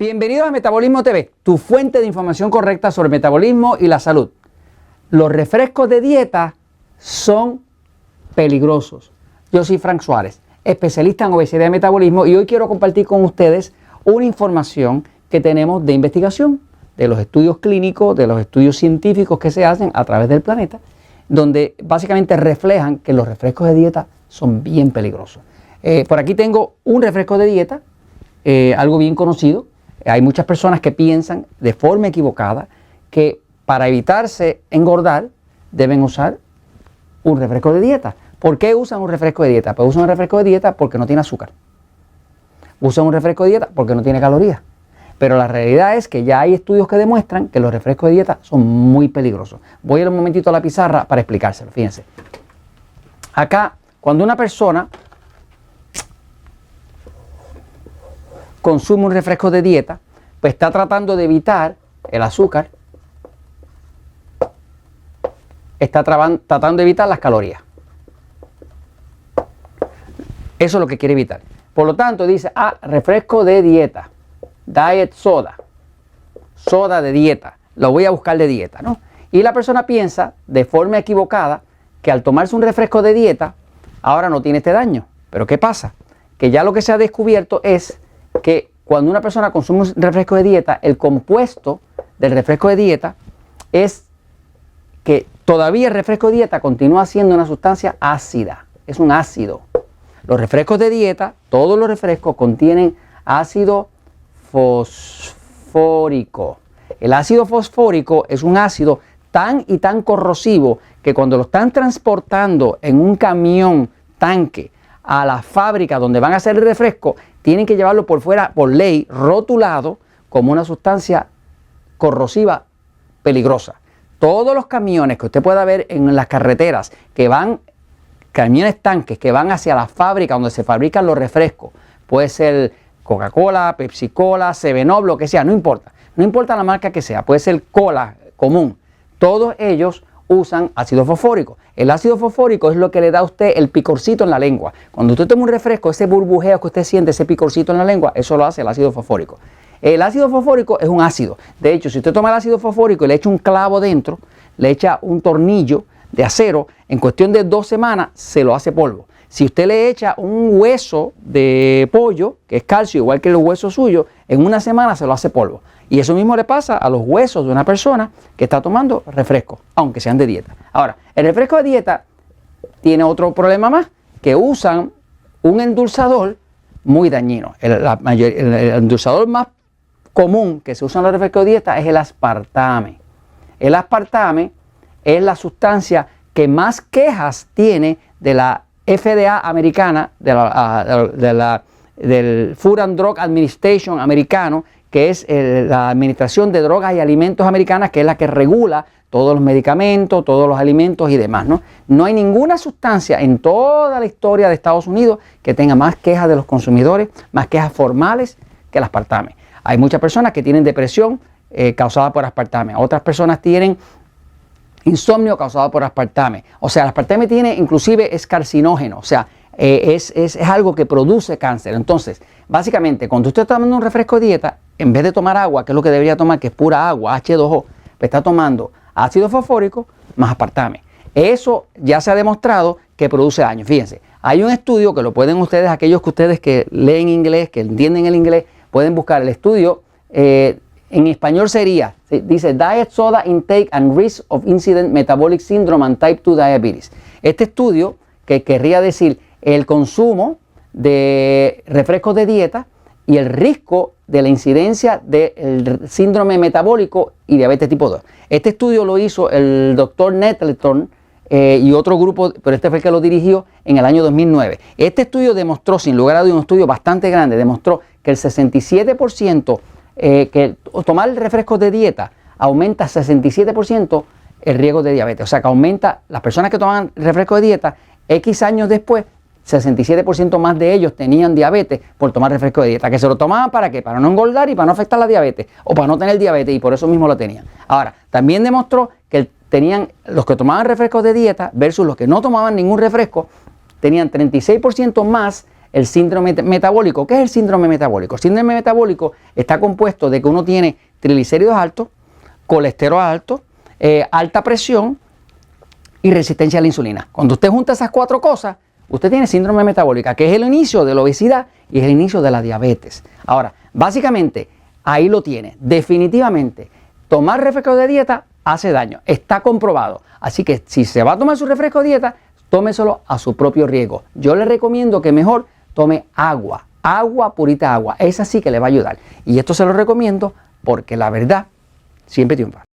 Bienvenidos a Metabolismo TV, tu fuente de información correcta sobre el metabolismo y la salud. Los refrescos de dieta son peligrosos. Yo soy Frank Suárez, especialista en obesidad y metabolismo, y hoy quiero compartir con ustedes una información que tenemos de investigación, de los estudios clínicos, de los estudios científicos que se hacen a través del planeta, donde básicamente reflejan que los refrescos de dieta son bien peligrosos. Por aquí tengo un refresco de dieta, algo bien conocido. Hay muchas personas que piensan de forma equivocada que para evitarse engordar deben usar un refresco de dieta. ¿Por qué usan un refresco de dieta? Pues usan un refresco de dieta porque no tiene azúcar. Usan un refresco de dieta porque no tiene calorías. Pero la realidad es que ya hay estudios que demuestran que los refrescos de dieta son muy peligrosos. Voy a ir un momentito a la pizarra para explicárselo. Fíjense. Acá, cuando una persona consume un refresco de dieta, pues está tratando de evitar el azúcar, está tratando de evitar las calorías. Eso es lo que quiere evitar. Por lo tanto, dice, refresco de dieta, diet soda, soda de dieta, lo voy a buscar de dieta, ¿no? Y la persona piensa de forma equivocada que al tomarse un refresco de dieta, ahora no tiene este daño. Pero ¿qué pasa? Que ya lo que se ha descubierto es que cuando una persona consume un refresco de dieta, el compuesto del refresco de dieta es que todavía el refresco de dieta continúa siendo una sustancia ácida, es un ácido. Los refrescos de dieta, todos los refrescos contienen ácido fosfórico. El ácido fosfórico es un ácido tan y tan corrosivo que cuando lo están transportando en un camión tanque a la fábrica donde van a hacer el refresco, tienen que llevarlo por fuera, por ley, rotulado como una sustancia corrosiva peligrosa. Todos los camiones que usted pueda ver en las carreteras, que van, camiones tanques que van hacia la fábrica donde se fabrican los refrescos, puede ser Coca-Cola, Pepsi-Cola, 7-Up, lo que sea, no importa. No importa la marca que sea, puede ser cola común. Todos ellos usan ácido fosfórico. El ácido fosfórico es lo que le da a usted el picorcito en la lengua. Cuando usted toma un refresco, ese burbujeo que usted siente, ese picorcito en la lengua, eso lo hace el ácido fosfórico. El ácido fosfórico es un ácido. De hecho, si usted toma el ácido fosfórico y le echa un clavo dentro, le echa un tornillo de acero, en cuestión de 2 semanas se lo hace polvo. Si usted le echa un hueso de pollo, que es calcio, igual que el hueso suyo, en 1 semana se lo hace polvo. Y eso mismo le pasa a los huesos de una persona que está tomando refrescos, aunque sean de dieta. Ahora, el refresco de dieta tiene otro problema más, que usan un endulzador muy dañino. El endulzador más común que se usa en los refrescos de dieta es el aspartame. El aspartame es la sustancia que más quejas tiene de la FDA americana, del Food and Drug Administration americano, que es la Administración de Drogas y Alimentos Americanas, que es la que regula todos los medicamentos, todos los alimentos y demás, ¿no? No hay ninguna sustancia en toda la historia de Estados Unidos que tenga más quejas de los consumidores, más quejas formales que el aspartame. Hay muchas personas que tienen depresión causada por aspartame, otras personas tienen insomnio causado por aspartame. O sea, el aspartame inclusive es carcinógeno, o sea, es algo que produce cáncer. Entonces, básicamente, cuando usted está tomando un refresco de dieta, en vez de tomar agua, que es lo que debería tomar, que es pura agua, H2O, pues está tomando ácido fosfórico más aspartame. Eso ya se ha demostrado que produce daño. Fíjense, hay un estudio que lo pueden ustedes, aquellos que ustedes que leen inglés, que entienden el inglés, pueden buscar el estudio. En español sería, dice Diet Soda Intake and Risk of Incident Metabolic Syndrome and Type 2 Diabetes. Este estudio, que querría decir el consumo de refrescos de dieta y el riesgo de la incidencia del síndrome metabólico y diabetes tipo 2. Este estudio lo hizo el doctor Nettleton y otro grupo, pero este fue el que lo dirigió en el año 2009. Este estudio demostró, sin lugar a dudas, un estudio bastante grande, demostró que el 67%, que tomar refrescos de dieta aumenta 67% el riesgo de diabetes. O sea que aumenta, las personas que toman refrescos de dieta, X años después, 67% más de ellos tenían diabetes por tomar refresco de dieta. ¿Que se lo tomaban para qué? Para no engordar y para no afectar la diabetes, o para no tener diabetes, y por eso mismo lo tenían. Ahora, también demostró que los que tomaban refrescos de dieta versus los que no tomaban ningún refresco, tenían 36% más el síndrome metabólico. ¿Qué es el síndrome metabólico? El síndrome metabólico está compuesto de que uno tiene triglicéridos altos, colesterol alto, alta presión y resistencia a la insulina. Cuando usted junta esas 4 cosas, usted tiene síndrome metabólica, que es el inicio de la obesidad y es el inicio de la diabetes. Ahora, básicamente, ahí lo tiene. Definitivamente, tomar refresco de dieta hace daño. Está comprobado. Así que si se va a tomar su refresco de dieta, tómeselo a su propio riesgo. Yo le recomiendo que mejor tome agua. Agua, purita agua. Esa sí que le va a ayudar. Y esto se lo recomiendo porque la verdad siempre triunfa.